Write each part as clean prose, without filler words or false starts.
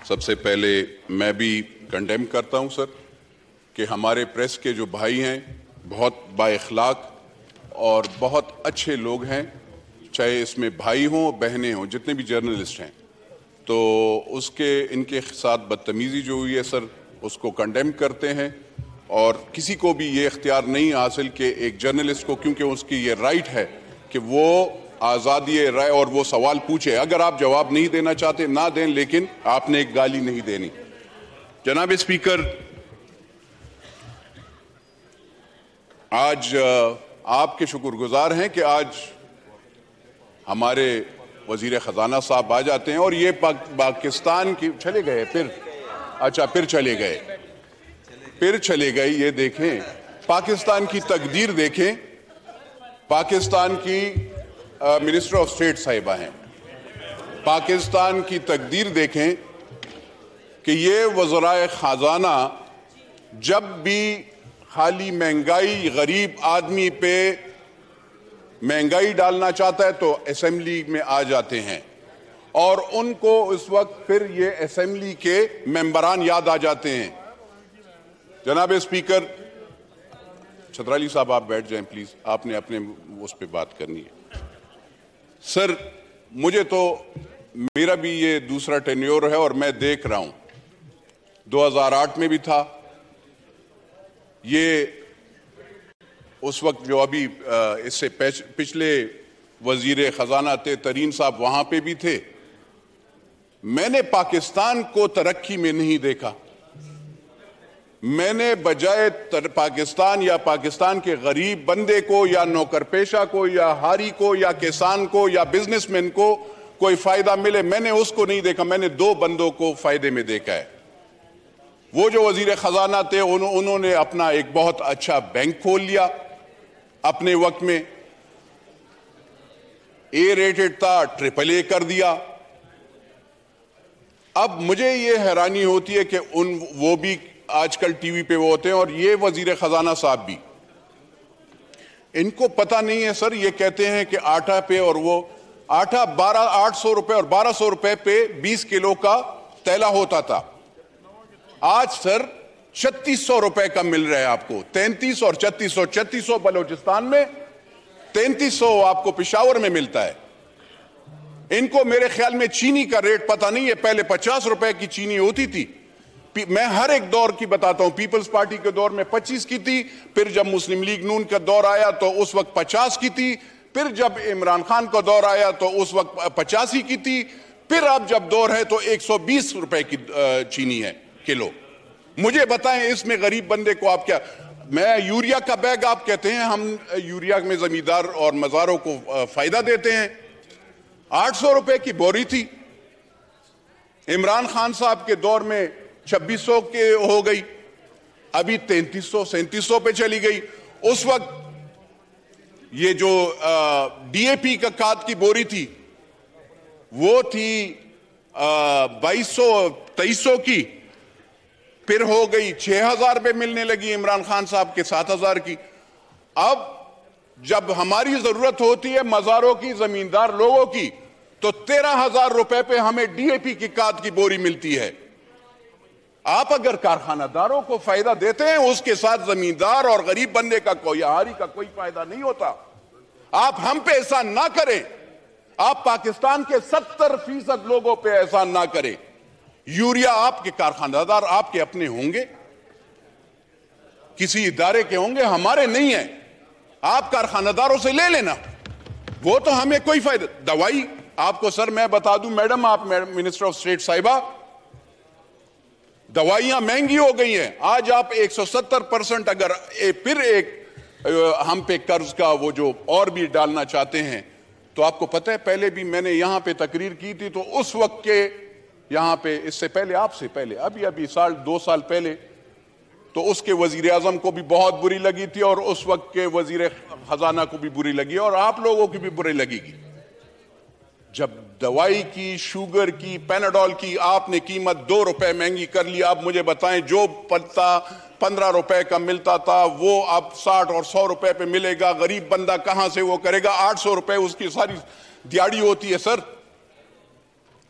سب سے پہلے میں بھی کنڈیم کرتا ہوں سر کہ ہمارے پریس کے جو بھائی ہیں بہت با اخلاق اور بہت اچھے لوگ ہیں، چاہے اس میں بھائی ہوں بہنیں ہوں، جتنے بھی جرنلسٹ ہیں، تو ان کے ساتھ بدتمیزی جو ہوئی ہے سر اس کو کنڈیم کرتے ہیں، اور کسی کو بھی یہ اختیار نہیں حاصل کہ ایک جرنلسٹ کو، کیونکہ اس کی یہ رائٹ ہے کہ وہ آزادی رائے اور وہ سوال پوچھے۔ اگر آپ جواب نہیں دینا چاہتے نہ دیں، لیکن آپ نے ایک گالی نہیں دینی۔ جناب اسپیکر، آج آپ کے شکر گزار ہیں کہ آج ہمارے وزیر خزانہ صاحب آ جاتے ہیں، اور یہ پاکستان کی چلے گئے پھر چلے گئے یہ دیکھیں پاکستان کی تقدیر دیکھیں، پاکستان کی منسٹر آف اسٹیٹ صاحبہ ہیں، پاکستان کی تقدیر دیکھیں کہ یہ وزرائے خزانہ جب بھی خالی مہنگائی، غریب آدمی پہ مہنگائی ڈالنا چاہتا ہے تو اسمبلی میں آ جاتے ہیں، اور ان کو اس وقت پھر یہ اسمبلی کے ممبران یاد آ جاتے ہیں۔ جناب اسپیکر، چھترالی صاحب آپ بیٹھ جائیں پلیز، آپ نے اپنے اس پہ بات کرنی ہے۔ سر، مجھے تو میرا بھی یہ دوسرا ٹینیور ہے اور میں دیکھ رہا ہوں، 2008 میں بھی تھا یہ، اس وقت جو ابھی اس سے پچھلے وزیر خزانہ تھے ترین صاحب، وہاں پہ بھی تھے۔ میں نے پاکستان کو ترقی میں نہیں دیکھا، میں نے بجائے پاکستان یا پاکستان کے غریب بندے کو یا نوکر پیشہ کو یا ہاری کو یا کسان کو یا بزنس مین کو کوئی فائدہ ملے، میں نے اس کو نہیں دیکھا۔ میں نے دو بندوں کو فائدے میں دیکھا ہے۔ وہ جو وزیر خزانہ تھے انہوں نے اپنا ایک بہت اچھا بینک کھول لیا اپنے وقت میں، اے ریٹڈ تھا، AAA کر دیا۔ اب مجھے یہ حیرانی ہوتی ہے کہ وہ بھی آج کل ٹی وی پہ وہ ہوتے ہیں، اور یہ وزیر خزانہ صاحب بھی، ان کو پتہ نہیں ہے سر، یہ کہتے ہیں کہ آٹا پہ، اور وہ آٹا 800 روپے اور 1200 روپے پہ 20 کلو کا تیلا ہوتا تھا، آج سر 3600 روپے کا مل رہا ہے آپ کو، 3300 اور 3600 بلوچستان میں، 3300 آپ کو پشاور میں ملتا ہے۔ ان کو میرے خیال میں چینی کا ریٹ پتہ نہیں ہے، پہلے 50 روپے کی چینی ہوتی تھی، میں ہر ایک دور کی بتاتا ہوں، پیپلز پارٹی کے دور میں 25 کی تھی، پھر جب مسلم لیگ نون کا دور آیا تو اس وقت 50 کی تھی، پھر جب عمران خان کا دور آیا تو اس وقت 85 کی تھی، پھر اب جب دور ہے تو 120 روپے کی چینی ہے کلو۔ مجھے بتائیں اس میں غریب بندے کو آپ کیا، میں یوریا کا بیگ آپ کہتے ہیں ہم یوریا میں زمیندار اور مزاروں کو فائدہ دیتے ہیں، 800 روپے کی بوری تھی، عمران خان صاحب کے دور میں 2600 کے ہو گئی، ابھی 3300 3700 پہ چلی گئی۔ اس وقت یہ جو ڈی اے پی کا کھاد کی بوری تھی وہ تھی 2200 2300 کی، پھر ہو گئی 6000 پہ ملنے لگی عمران خان صاحب کے 7000 کی۔ اب جب ہماری ضرورت ہوتی ہے مزاروں کی، زمیندار لوگوں کی، تو 13000 روپے پہ ہمیں ڈی اے پی کی کھاد کی بوری ملتی ہے۔ آپ اگر کارخانہ داروں کو فائدہ دیتے ہیں، اس کے ساتھ زمیندار اور غریب بندے کا کوئی ہاری کا کوئی فائدہ نہیں ہوتا۔ آپ ہم پہ احسان نہ کریں، آپ پاکستان کے 70% لوگوں پہ احسان نہ کریں۔ یوریا آپ کے کارخانہ دار آپ کے اپنے ہوں گے، کسی ادارے کے ہوں گے، ہمارے نہیں ہیں، آپ کارخانہ داروں سے لے لینا، وہ تو ہمیں کوئی فائدہ۔ دوائی آپ کو سر میں بتا دوں، میڈم آپ منسٹر آف اسٹیٹ صاحبہ، دوائیاں مہنگی ہو گئی ہیں، آج آپ 170% اگر پھر ایک ہم پہ قرض کا وہ جو اور بھی ڈالنا چاہتے ہیں، تو آپ کو پتہ ہے پہلے بھی میں نے یہاں پہ تقریر کی تھی، تو اس وقت کے یہاں پہ اس سے پہلے، آپ سے پہلے، ابھی سال 2 سال پہلے، تو اس کے وزیر اعظم کو بھی بہت بری لگی تھی، اور اس وقت کے وزیر خزانہ کو بھی بری لگی، اور آپ لوگوں کی بھی بری لگے گی۔ جب دوائی کی، شوگر کی، پیناڈول کی آپ نے قیمت 2 روپے مہنگی کر لی، آپ مجھے بتائیں جو پتا 15 روپے کا ملتا تھا وہ اب 60 اور 100 روپے پہ ملے گا، غریب بندہ کہاں سے وہ کرے گا؟ 800 روپے اس کی ساری دیاڑی ہوتی ہے سر۔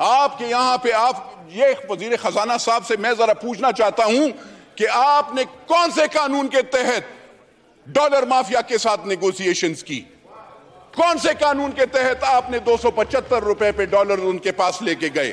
آپ کے یہاں پہ یہ وزیر خزانہ صاحب سے میں ذرا پوچھنا چاہتا ہوں کہ آپ نے کون سے قانون کے تحت ڈالر مافیا کے ساتھ نیگوسیشنز کی؟ کون سے قانون کے تحت آپ نے 275 روپے پہ ڈالر ان کے پاس لے کے گئے؟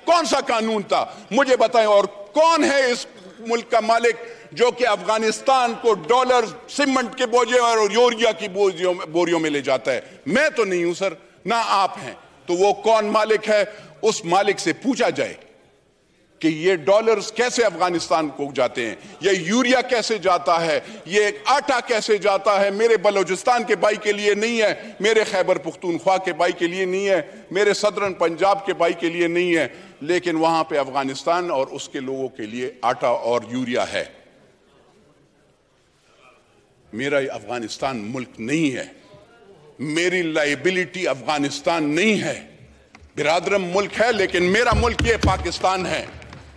کون سا قانون تھا؟ مجھے بتائیں. اور کون ہے اس ملک کا مالک جو کہ افغانستان کو ڈالر سیمنٹ کے بوجھے اور یوریا کی بوریوں میں لے جاتا ہے؟ میں تو نہیں ہوں سر، نہ آپ ہیں. تو وہ کون مالک ہے؟ اس مالک سے پوچھا جائے کہ یہ ڈالرز کیسے افغانستان کو جاتے ہیں، یہ یوریا کیسے جاتا ہے، یہ آٹا کیسے جاتا ہے. میرے بلوچستان کے بھائی کے لیے نہیں ہے، میرے خیبر پختونخوا کے بھائی کے لیے نہیں ہے، میرے صدرن پنجاب کے بھائی کے لیے نہیں ہے، لیکن وہاں پہ افغانستان اور اس کے لوگوں کے لیے آٹا اور یوریا ہے. میرا افغانستان ملک نہیں ہے، میری لائبلٹی افغانستان نہیں ہے. برادرم ملک ہے لیکن میرا ملک یہ پاکستان ہے.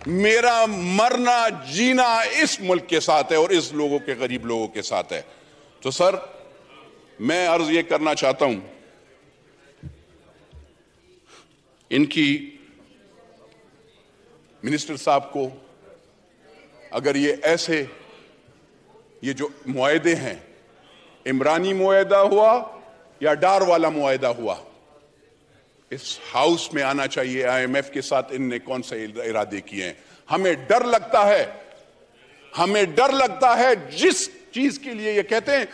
میرا مرنا جینا اس ملک کے ساتھ ہے اور اس لوگوں کے غریب لوگوں کے ساتھ ہے. تو سر میں عرض یہ کرنا چاہتا ہوں ان کی منسٹر صاحب کو، اگر یہ ایسے یہ جو معاہدے ہیں، عمرانی معاہدہ ہوا یا ڈار والا معاہدہ ہوا، اس ہاؤس میں آنا چاہیے. آئی ایم ایف کے ساتھ ان نے کون سے ارادے کیے ہیں؟ ہمیں ڈر لگتا ہے جس چیز کے لیے یہ کہتے ہیں،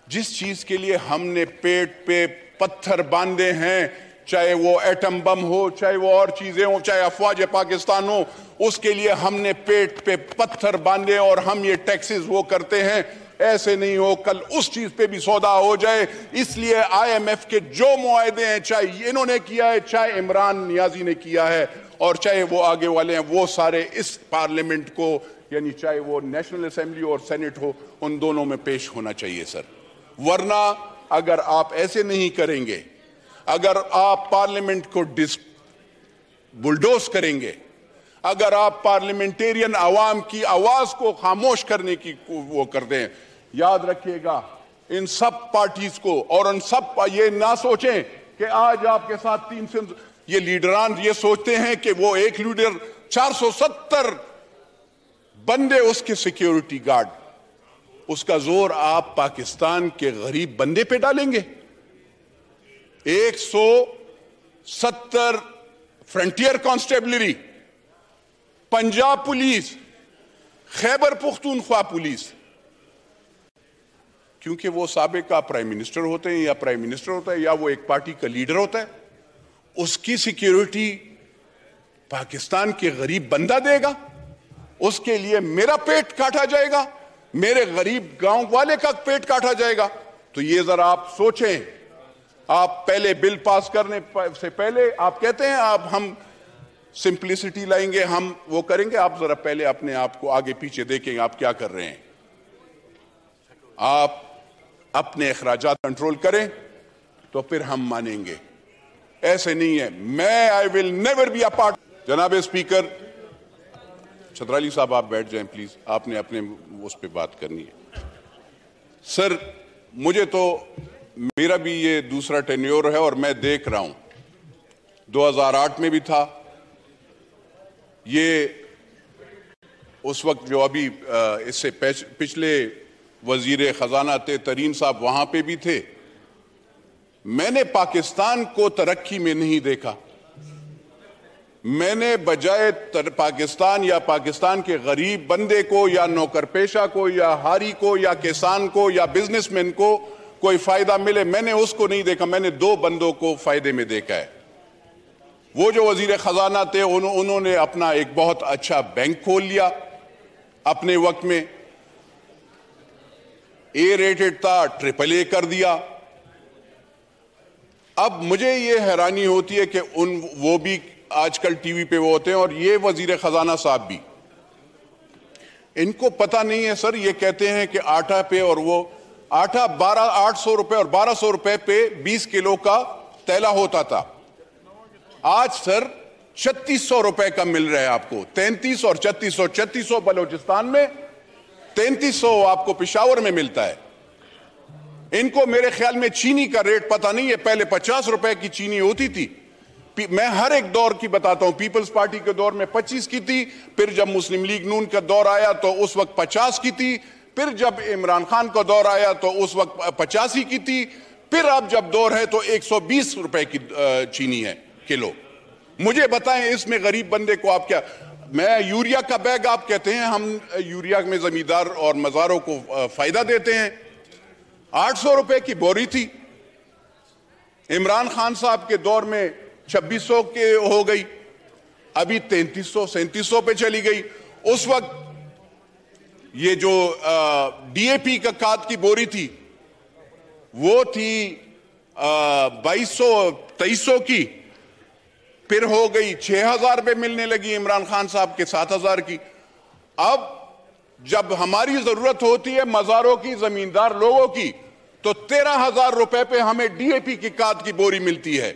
جس چیز کے لیے ہم نے پیٹ پہ پتھر باندھے ہیں، چاہے وہ ایٹم بم ہو، چاہے وہ اور چیزیں ہوں، چاہے افواج پاکستان ہو، اس کے لیے ہم نے پیٹ پہ پتھر باندھے اور ہم یہ ٹیکسز وہ کرتے ہیں. ایسے نہیں ہو کل اس چیز پہ بھی سودا ہو جائے. اس لیے آئی ایم ایف کے جو معاہدے ہیں، چاہے انہوں نے کیا ہے، چاہے عمران نیازی نے کیا ہے، اور چاہے وہ آگے والے ہیں، وہ سارے اس پارلیمنٹ کو، یعنی چاہے وہ نیشنل اسمبلی اور سینٹ ہو، ان دونوں میں پیش ہونا چاہیے سر. ورنہ اگر آپ ایسے نہیں کریں گے، اگر آپ پارلیمنٹ کو بلڈوز کریں گے، اگر آپ پارلیمنٹیرین عوام کی آواز کو خاموش کرنے کی وہ کر دیں، یاد رکھیے گا ان سب پارٹیز کو، اور ان سب یہ نہ سوچیں کہ آج آپ کے ساتھ یہ لیڈران یہ سوچتے ہیں کہ وہ ایک لیڈر 470 بندے اس کے سیکیورٹی گارڈ، اس کا زور آپ پاکستان کے غریب بندے پہ ڈالیں گے. 170 frontier constabulary, Punjab police, Khyber Pakhtunkhwa police, کیونکہ وہ سابقہ پرائم منسٹر ہوتے ہیں یا پرائم منسٹر ہوتا ہے یا وہ ایک پارٹی کا لیڈر ہوتا ہے، اس کی سیکیورٹی پاکستان کے غریب بندہ دے گا. اس کے لیے میرا پیٹ کاٹا جائے گا، میرے غریب گاؤں والے کا پیٹ کاٹا جائے گا. تو یہ ذرا آپ سوچیں. آپ پہلے بل پاس کرنے سے پہلے آپ کہتے ہیں ہم سمپلسٹی لائیں گے، ہم وہ کریں گے. آپ ذرا پہلے اپنے آپ کو آگے پیچھے دیکھیں آپ کیا کر رہے ہیں. آپ اپنے اخراجات کنٹرول کریں تو پھر ہم مانیں گے. ایسے نہیں ہے. میں I will never be a part. جناب اسپیکر چھترالی صاحب آپ بیٹھ جائیں پلیز، آپ نے اپنے اس پہ بات کرنی ہے. سر مجھے تو میرا بھی یہ دوسرا ٹینیور ہے اور میں دیکھ رہا ہوں 2008 میں بھی تھا یہ، اس وقت جو ابھی اس سے پچھلے وزیر خزانہ ترین صاحب وہاں پہ بھی تھے. میں نے پاکستان کو ترقی میں نہیں دیکھا. میں نے بجائے پاکستان یا پاکستان کے غریب بندے کو یا نوکر پیشہ کو یا ہاری کو یا کسان کو یا بزنس مین کو کوئی فائدہ ملے، میں نے اس کو نہیں دیکھا. میں نے دو بندوں کو فائدے میں دیکھا ہے. وہ جو وزیر خزانہ تھے انہوں نے اپنا ایک بہت اچھا بینک کھول لیا اپنے وقت میں، اے ریٹڈ تھا، AAA کر دیا. اب مجھے یہ حیرانی ہوتی ہے کہ وہ بھی آج کل ٹی وی پہ وہ ہوتے ہیں، اور یہ وزیر خزانہ صاحب بھی، ان کو پتہ نہیں ہے سر. یہ کہتے ہیں کہ آٹا پہ، اور وہ آٹا 800 روپے اور 1200 روپے پہ 20 کلو کا تیلا ہوتا تھا. آج سر 3600 روپے کا مل رہا ہے آپ کو. 3300 اور 3600 بلوچستان میں، 3300 آپ کو پشاور میں ملتا ہے. ان کو میرے خیال میں چینی کا ریٹ پتہ نہیں ہے. پہلے 50 روپے کی چینی ہوتی تھی، میں ہر ایک دور کی بتاتا ہوں. پیپلز پارٹی کے دور میں 25 کی تھی, پھر جب مسلم لیگ نون کا دور آیا تو اس وقت 50 کی تھی, پھر جب عمران خان کا دور آیا تو اس وقت 85 کی تھی, پھر اب جب دور ہے تو 120 روپے کی چینی ہے کلو. مجھے بتائیں اس میں غریب بندے کو آپ کیا, میں یوریا کا بیگ آپ کہتے ہیں ہم یوریا میں زمیندار اور مزاروں کو فائدہ دیتے ہیں, 800 روپے کی بوری تھی. عمران خان صاحب کے دور میں 2600 کے ہو گئی, ابھی 3300 3700 پہ چلی گئی. اس وقت یہ جو ڈی اے پی کا کھاد کی بوری تھی وہ تھی 2200 2300 کی, پھر ہو گئی 6000 پہ ملنے لگی عمران خان صاحب کے 7000 کی. اب جب ہماری ضرورت ہوتی ہے مزاروں کی, زمیندار لوگوں کی, تو 13000 روپے پہ ہمیں ڈی اے پی کی کھاد کی بوری ملتی ہے.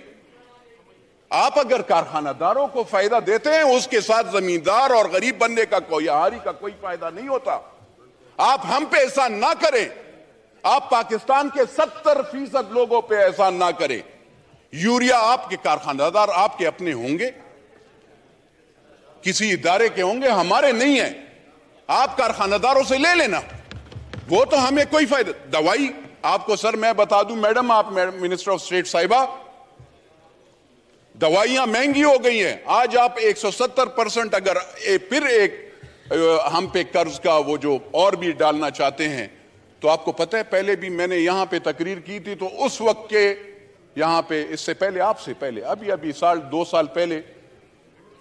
آپ اگر کارخانہ داروں کو فائدہ دیتے ہیں, اس کے ساتھ زمیندار اور غریب بندے کا کوئی آہاری کا کوئی فائدہ نہیں ہوتا. آپ ہم پہ احسان نہ کریں, آپ پاکستان کے 70% لوگوں پہ احسان نہ کریں. یوریا آپ کے کارخانہ دار آپ کے اپنے ہوں گے, کسی ادارے کے ہوں گے, ہمارے نہیں ہیں. آپ کارخانہ داروں سے لے لینا, وہ تو ہمیں کوئی فائدہ. دوائی آپ کو سر میں بتا دوں, میڈم آپ منسٹر آف اسٹیٹ صاحبہ, دوائیاں مہنگی ہو گئی ہیں. آج آپ 170% اگر پھر ایک ہم پہ قرض کا وہ جو اور بھی ڈالنا چاہتے ہیں, تو آپ کو پتہ ہے پہلے بھی میں نے یہاں پہ تقریر کی تھی, تو اس وقت کے یہاں پہ اس سے پہلے, آپ سے پہلے, ابھی 2 سال پہلے,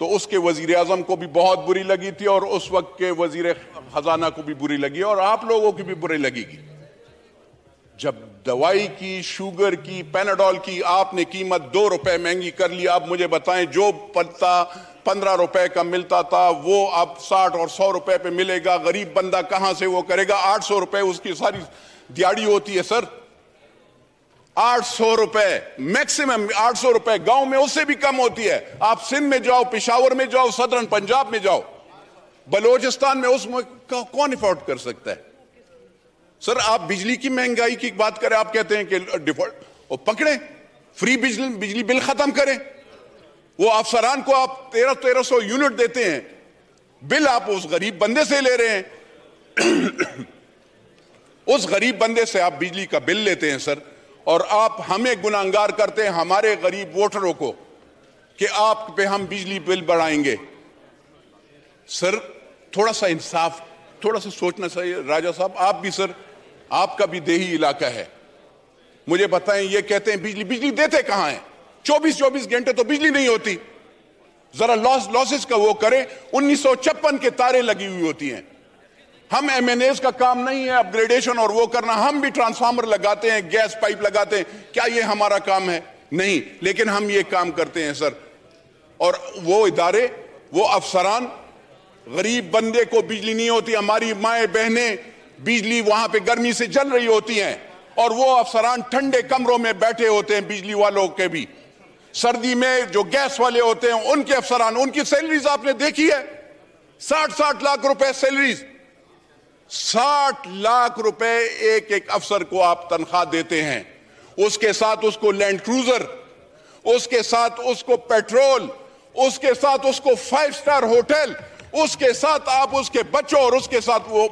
تو اس کے وزیر اعظم کو بھی بہت بری لگی تھی, اور اس وقت کے وزیر خزانہ کو بھی بری لگی, اور آپ لوگوں کی بھی بری لگے گی. جب دوائی کی, شوگر کی, پیناڈول کی آپ نے قیمت 2 روپے مہنگی کر لی. آپ مجھے بتائیں جو پتا 15 روپے کا ملتا تھا وہ اب 60 اور 100 روپے پہ ملے گا. غریب بندہ کہاں سے وہ کرے گا؟ 800 روپے اس کی ساری دیاڑی ہوتی ہے سر, 800 روپے میکسیمم, 800 روپے گاؤں میں اس سے بھی کم ہوتی ہے. آپ سندھ میں جاؤ, پشاور میں جاؤ, صدرن پنجاب میں جاؤ, بلوچستان میں اس میں کون افورڈ کر سکتا ہے؟ سر آپ بجلی کی مہنگائی کی بات کریں, آپ کہتے ہیں کہ ڈیفالٹ, وہ پکڑیں, فری بجلی بل ختم کریں. وہ افسران کو آپ 1300 یونٹ دیتے ہیں, بل آپ اس غریب بندے سے لے رہے ہیں. اس غریب بندے سے آپ بجلی کا بل لیتے ہیں سر, اور آپ ہمیں گناہگار کرتے ہیں, ہمارے غریب ووٹروں کو, کہ آپ پہ ہم بجلی بل بڑھائیں گے. سر تھوڑا سا انصاف, تھوڑا سا سوچنا چاہیے. راجہ صاحب آپ بھی سر, آپ کا بھی دیہی علاقہ ہے, مجھے بتائیں, یہ کہتے ہیں بجلی دیتے کہاں ہیں؟ 24 گھنٹے تو بجلی نہیں ہوتی. ذرا لاسز کا وہ کریں. 1956 کے تاریں لگی ہوئی ہوتی ہیں. ہم ایم این ایز کا کام نہیں ہے اپ گریڈیشن اور وہ کرنا, ہم بھی ٹرانسفارمر لگاتے ہیں, گیس پائپ لگاتے ہیں, کیا یہ ہمارا کام ہے؟ نہیں, لیکن ہم یہ کام کرتے ہیں سر. اور وہ ادارے, وہ افسران, غریب بندے کو بجلی نہیں ہوتی, ہماری مائیں بہنیں بجلی وہاں پہ گرمی سے جل رہی ہوتی ہیں, اور وہ افسران ٹھنڈے کمروں میں بیٹھے ہوتے ہیں, بجلی والوں کے بھی. سردی میں جو گیس والے ہوتے ہیں ان کے افسران, ان کی سیلریز آپ نے دیکھی ہے, 60 لاکھ روپے سیلریز, 60 لاکھ روپے ایک افسر کو آپ تنخواہ دیتے ہیں. اس کے ساتھ اس کو لینڈ کروزر, اس کے ساتھ اس کو پیٹرول, اس کے ساتھ اس کو 5 سٹار ہوٹل, اس کے ساتھ آپ اس کے بچوں, اور اس کے ساتھ وہ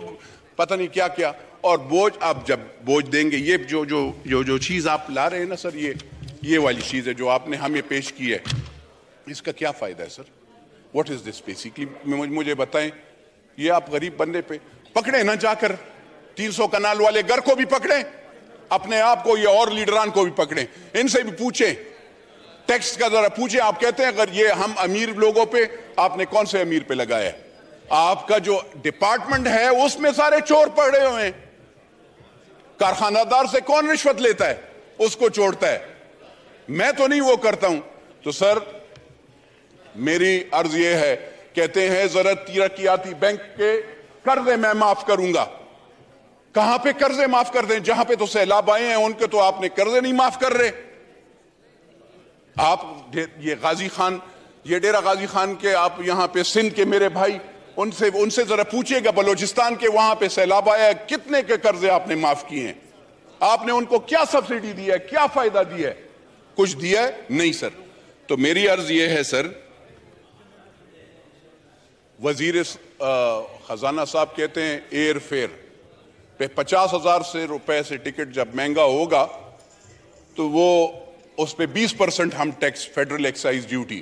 پتہ نہیں کیا کیا. اور بوجھ, آپ جب بوجھ دیں گے, یہ جو چیز آپ لا رہے ہیں نا سر, یہ والی چیز ہے جو آپ نے ہمیں پیش کی ہے, اس کا کیا فائدہ ہے سر؟ What is this basically? مجھے بتائیں. یہ آپ غریب بندے پہ پکڑیں نہ, جا کر 300 کنال والے گھر کو بھی پکڑیں, اپنے آپ کو, یہ اور لیڈران کو بھی پکڑیں, ان سے بھی پوچھیں, ٹیکس کا ذرا پوچھیں. آپ کہتے ہیں اگر یہ ہم امیر لوگوں پہ, آپ نے کون سے امیر پہ لگایا ہے؟ آپ کا جو ڈپارٹمنٹ ہے اس میں سارے چور پڑے ہوئے ہیں. کارخانہ دار سے کون رشوت لیتا ہے؟ اس کو چھوڑتا ہے. میں تو نہیں وہ کرتا ہوں. تو سر میری عرض یہ ہے, کہتے ہیں ذرا ترقیاتی بینک کے قرضے میں معاف کروں گا. کہاں پہ قرضے معاف کر دیں؟ جہاں پہ تو سیلاب آئے ہیں ان کے تو آپ نے قرضے نہیں معاف کر رہے. آپ یہ غازی خان, یہ ڈیرہ غازی خان کے, آپ یہاں پہ سندھ کے میرے بھائی, ان سے ذرا پوچھئے گا, بلوچستان کے وہاں پہ سیلاب آیا ہے, کتنے کے قرضے آپ نے معاف کیے ہیں؟ آپ نے ان کو کیا سبسڈی دی ہے, کیا فائدہ دیا ہے؟ کچھ دیا ہے؟ نہیں سر. تو میری عرض یہ ہے سر، وزیر خزانہ صاحب کہتے ہیں ایئر فیئر پہ 50,000 روپے سے ٹکٹ جب مہنگا ہوگا تو وہ اس پہ 20% ہم ٹیکس، فیڈرل ایکسائز ڈیوٹی.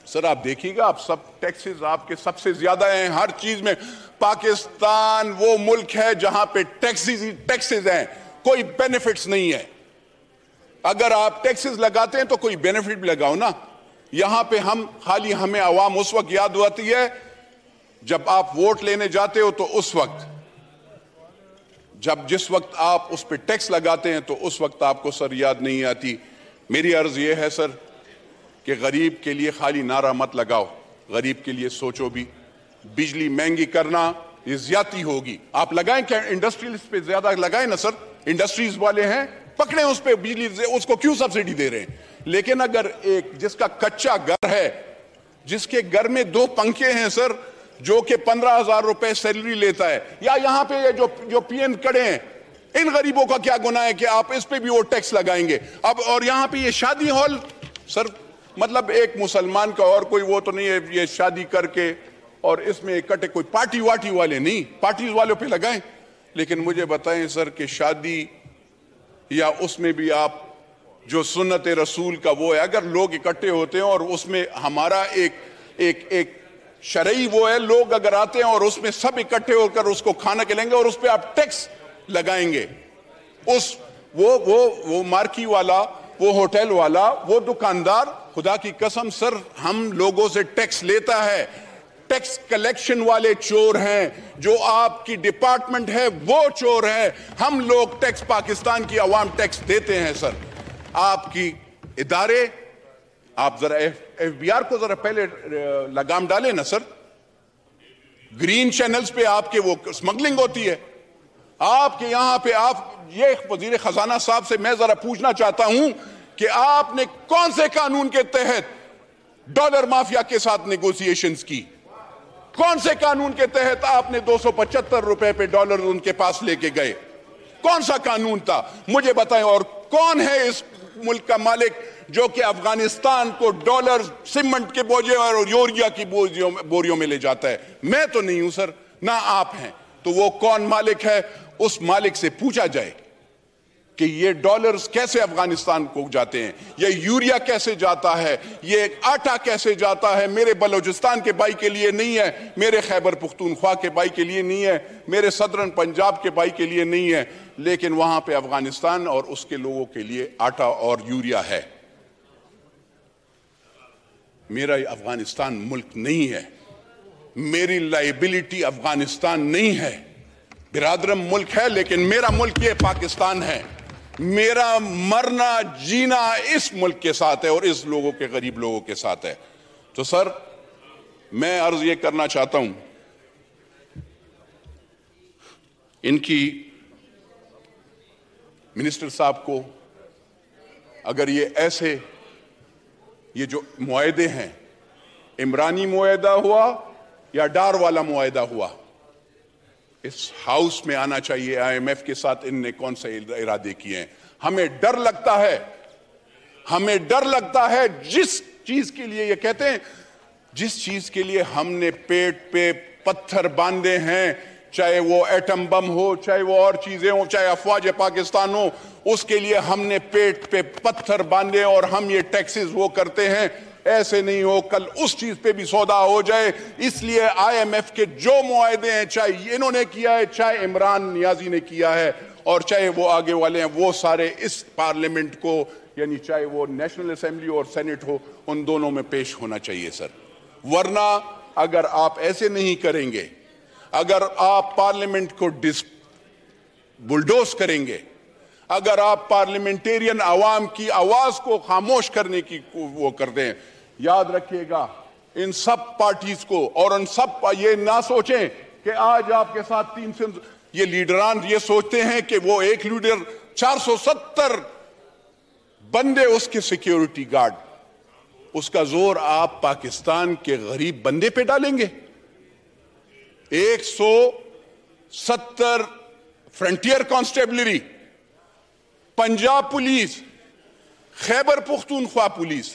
سر آپ دیکھیے گا، آپ سب ٹیکسز آپ کے سب سے زیادہ ہیں ہر چیز میں. پاکستان وہ ملک ہے جہاں پہ ٹیکسز ہیں، کوئی بینیفٹس نہیں ہے. اگر آپ ٹیکسز لگاتے ہیں تو کوئی بینیفٹ بھی لگاؤ نا. یہاں پہ خالی ہمیں عوام اس وقت یاد آتی ہے جب آپ ووٹ لینے جاتے ہو، تو اس وقت جس وقت آپ اس پہ ٹیکس لگاتے ہیں تو اس وقت آپ کو سر یاد نہیں آتی. میری عرض یہ ہے سر کہ غریب کے لیے خالی نعرہ مت لگاؤ، غریب کے لیے سوچو بھی. بجلی مہنگی کرنا یہ زیادتی ہوگی. آپ لگائیں کیا انڈسٹریز پہ زیادہ لگائیں نا سر، انڈسٹریز والے ہیں پکڑیں اس پہ بجلی، اس کو کیوں سبسڈی دے رہے ہیں؟ لیکن اگر ایک جس کا کچا گھر ہے، جس کے گھر میں 2 پنکھے ہیں سر، جو کہ 15,000 روپے سیلری لیتا ہے، یا یہاں پہ جو پی این کڑے ہیں، ان غریبوں کا کیا گناہ ہے کہ آپ اس پہ بھی وہ ٹیکس لگائیں گے؟ اب اور یہاں پہ یہ شادی ہال سر، مطلب ایک مسلمان کا اور کوئی وہ تو نہیں ہے یہ شادی کر کے اور اس میں اکٹھے کوئی پارٹی واٹی والے نہیں، پارٹیز والوں پہ لگائیں. لیکن مجھے بتائیں سر کہ شادی یا اس میں بھی آپ جو سنت رسول کا وہ ہے، اگر لوگ اکٹھے ہوتے ہیں اور اس میں ہمارا ایک شرعی وہ ہے، لوگ اگر آتے ہیں اور اس میں سب اکٹھے ہو کر اس کو کھانا کھلائیں گے اور اس پہ آپ ٹیکس لگائیں گے، وہ مارکی والا، وہ ہوٹل والا، وہ دکاندار، خدا کی قسم سر ہم لوگوں سے ٹیکس لیتا ہے. ٹیکس کلیکشن والے چور ہیں، جو آپ کی ڈپارٹمنٹ ہے وہ چور ہے. ہم لوگ ٹیکس، پاکستان کی عوام ٹیکس دیتے ہیں سر. آپ کی ادارے، آپ ذرا ایف بی آر کو ذرا پہلے لگام ڈالیں نا سر. گرین چینلز پہ آپ کے وہ سمگلنگ ہوتی ہے. آپ کے یہاں پہ یہ وزیر خزانہ صاحب سے میں ذرا پوچھنا چاہتا ہوں کہ آپ نے کون سے قانون کے تحت ڈالر مافیا کے ساتھ نیگوسیشنز کی؟ کون سے قانون کے تحت آپ نے 275 روپے پہ ڈالر ان کے پاس لے کے گئے؟ کون سا قانون تھا مجھے بتائیں. اور کون ہے اس ملک کا مالک جو کہ افغانستان کو ڈالر سیمنٹ کے بوجھے اور یوریا کی بوریوں میں لے جاتا ہے؟ میں تو نہیں ہوں سر، نہ آپ ہیں. تو وہ کون مالک ہے؟ اس مالک سے پوچھا جائے کہ یہ ڈالرز کیسے افغانستان کو جاتے ہیں، یہ یوریا کیسے جاتا ہے، یہ آٹا کیسے جاتا ہے. میرے بلوچستان کے بھائی کے لیے نہیں ہے، میرے خیبر پختونخوا کے بھائی کے لیے نہیں ہے، میرے صدرن پنجاب کے بھائی کے لیے نہیں ہے، لیکن وہاں پہ افغانستان اور اس کے لوگوں کے لیے آٹا اور یوریا ہے. میرا افغانستان ملک نہیں ہے، میری لائبلٹی افغانستان نہیں ہے. برادرم ملک ہے لیکن میرا ملک یہ پاکستان ہے. میرا مرنا جینا اس ملک کے ساتھ ہے اور اس لوگوں کے، غریب لوگوں کے ساتھ ہے. تو سر میں عرض یہ کرنا چاہتا ہوں ان کی منسٹر صاحب کو، اگر یہ ایسے یہ جو معاہدے ہیں، عمرانی معاہدہ ہوا یا ڈار والا معاہدہ ہوا، اس ہاؤس میں آنا چاہیے. آئی ایم ایف کے ساتھ ان نے کون سے ارادے کیے ہیں؟ ہمیں ڈر لگتا ہے جس چیز کے لیے، یہ کہتے ہیں جس چیز کے لیے ہم نے پیٹ پہ پتھر باندھے ہیں، چاہے وہ ایٹم بم ہو، چاہے وہ اور چیزیں ہوں، چاہے افواج پاکستان ہو، اس کے لیے ہم نے پیٹ پہ پتھر باندھے اور ہم یہ ٹیکسز وہ کرتے ہیں. ایسے نہیں ہو کل اس چیز پہ بھی سودا ہو جائے. اس لیے آئی ایم ایف کے جو معاہدے ہیں، چاہے انہوں نے کیا ہے، چاہے عمران نیازی نے کیا ہے، اور چاہے وہ آگے والے ہیں، وہ سارے اس پارلیمنٹ کو، یعنی چاہے وہ نیشنل اسمبلی اور سینٹ ہو، ان دونوں میں پیش ہونا چاہیے سر. ورنہ اگر آپ ایسے نہیں کریں گے، اگر آپ پارلیمنٹ کو بلڈوز کریں گے، اگر آپ پارلیمنٹیرین عوام کی آواز کو خاموش کرنے کی وہ کر دیں، یاد رکھیے گا ان سب پارٹیز کو، اور ان سب یہ نہ سوچیں کہ آج آپ کے ساتھ یہ لیڈران یہ سوچتے ہیں کہ وہ ایک لیڈر 470 بندے اس کے سیکیورٹی گارڈ، اس کا زور آپ پاکستان کے غریب بندے پہ ڈالیں گے. 170 frontier constabulary, Punjab police, Khyber Pakhtunkhwa police,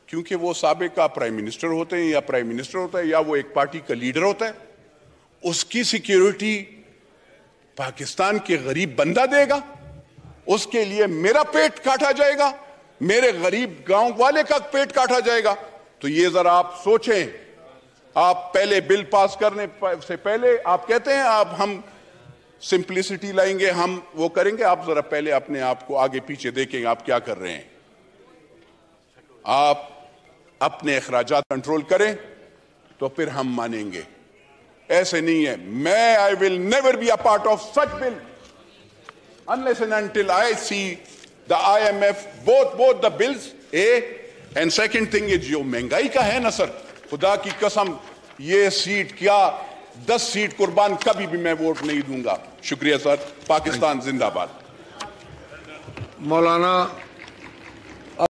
کیونکہ وہ سابقہ پرائم منسٹر ہوتے ہیں یا پرائم منسٹر ہوتا ہے یا وہ ایک پارٹی کا لیڈر ہوتا ہے. اس کی سیکیورٹی پاکستان کے غریب بندہ دے گا؟ اس کے لیے میرا پیٹ کاٹا جائے گا, میرے غریب گاؤں والے کا پیٹ کاٹا جائے گا؟ تو یہ ذرا آپ سوچیں. آپ پہلے بل پاس کرنے سے پہلے آپ کہتے ہیں ہم سمپلسٹی لائیں گے, ہم وہ کریں گے. آپ ذرا پہلے اپنے آپ کو آگے پیچھے دیکھیں آپ کیا کر رہے ہیں. آپ اپنے اخراجات کنٹرول کریں تو پھر ہم مانیں گے. ایسے نہیں ہے. I will never be a part of such bill unless and until I see the IMF, both the bills, and second thing is جو مہنگائی کا ہے نا سر, خدا کی قسم یہ سیٹ کیا 10 سیٹ قربان کبھی بھی میں ووٹ نہیں دوں گا. شکریہ سر. پاکستان زندہ باد. مولانا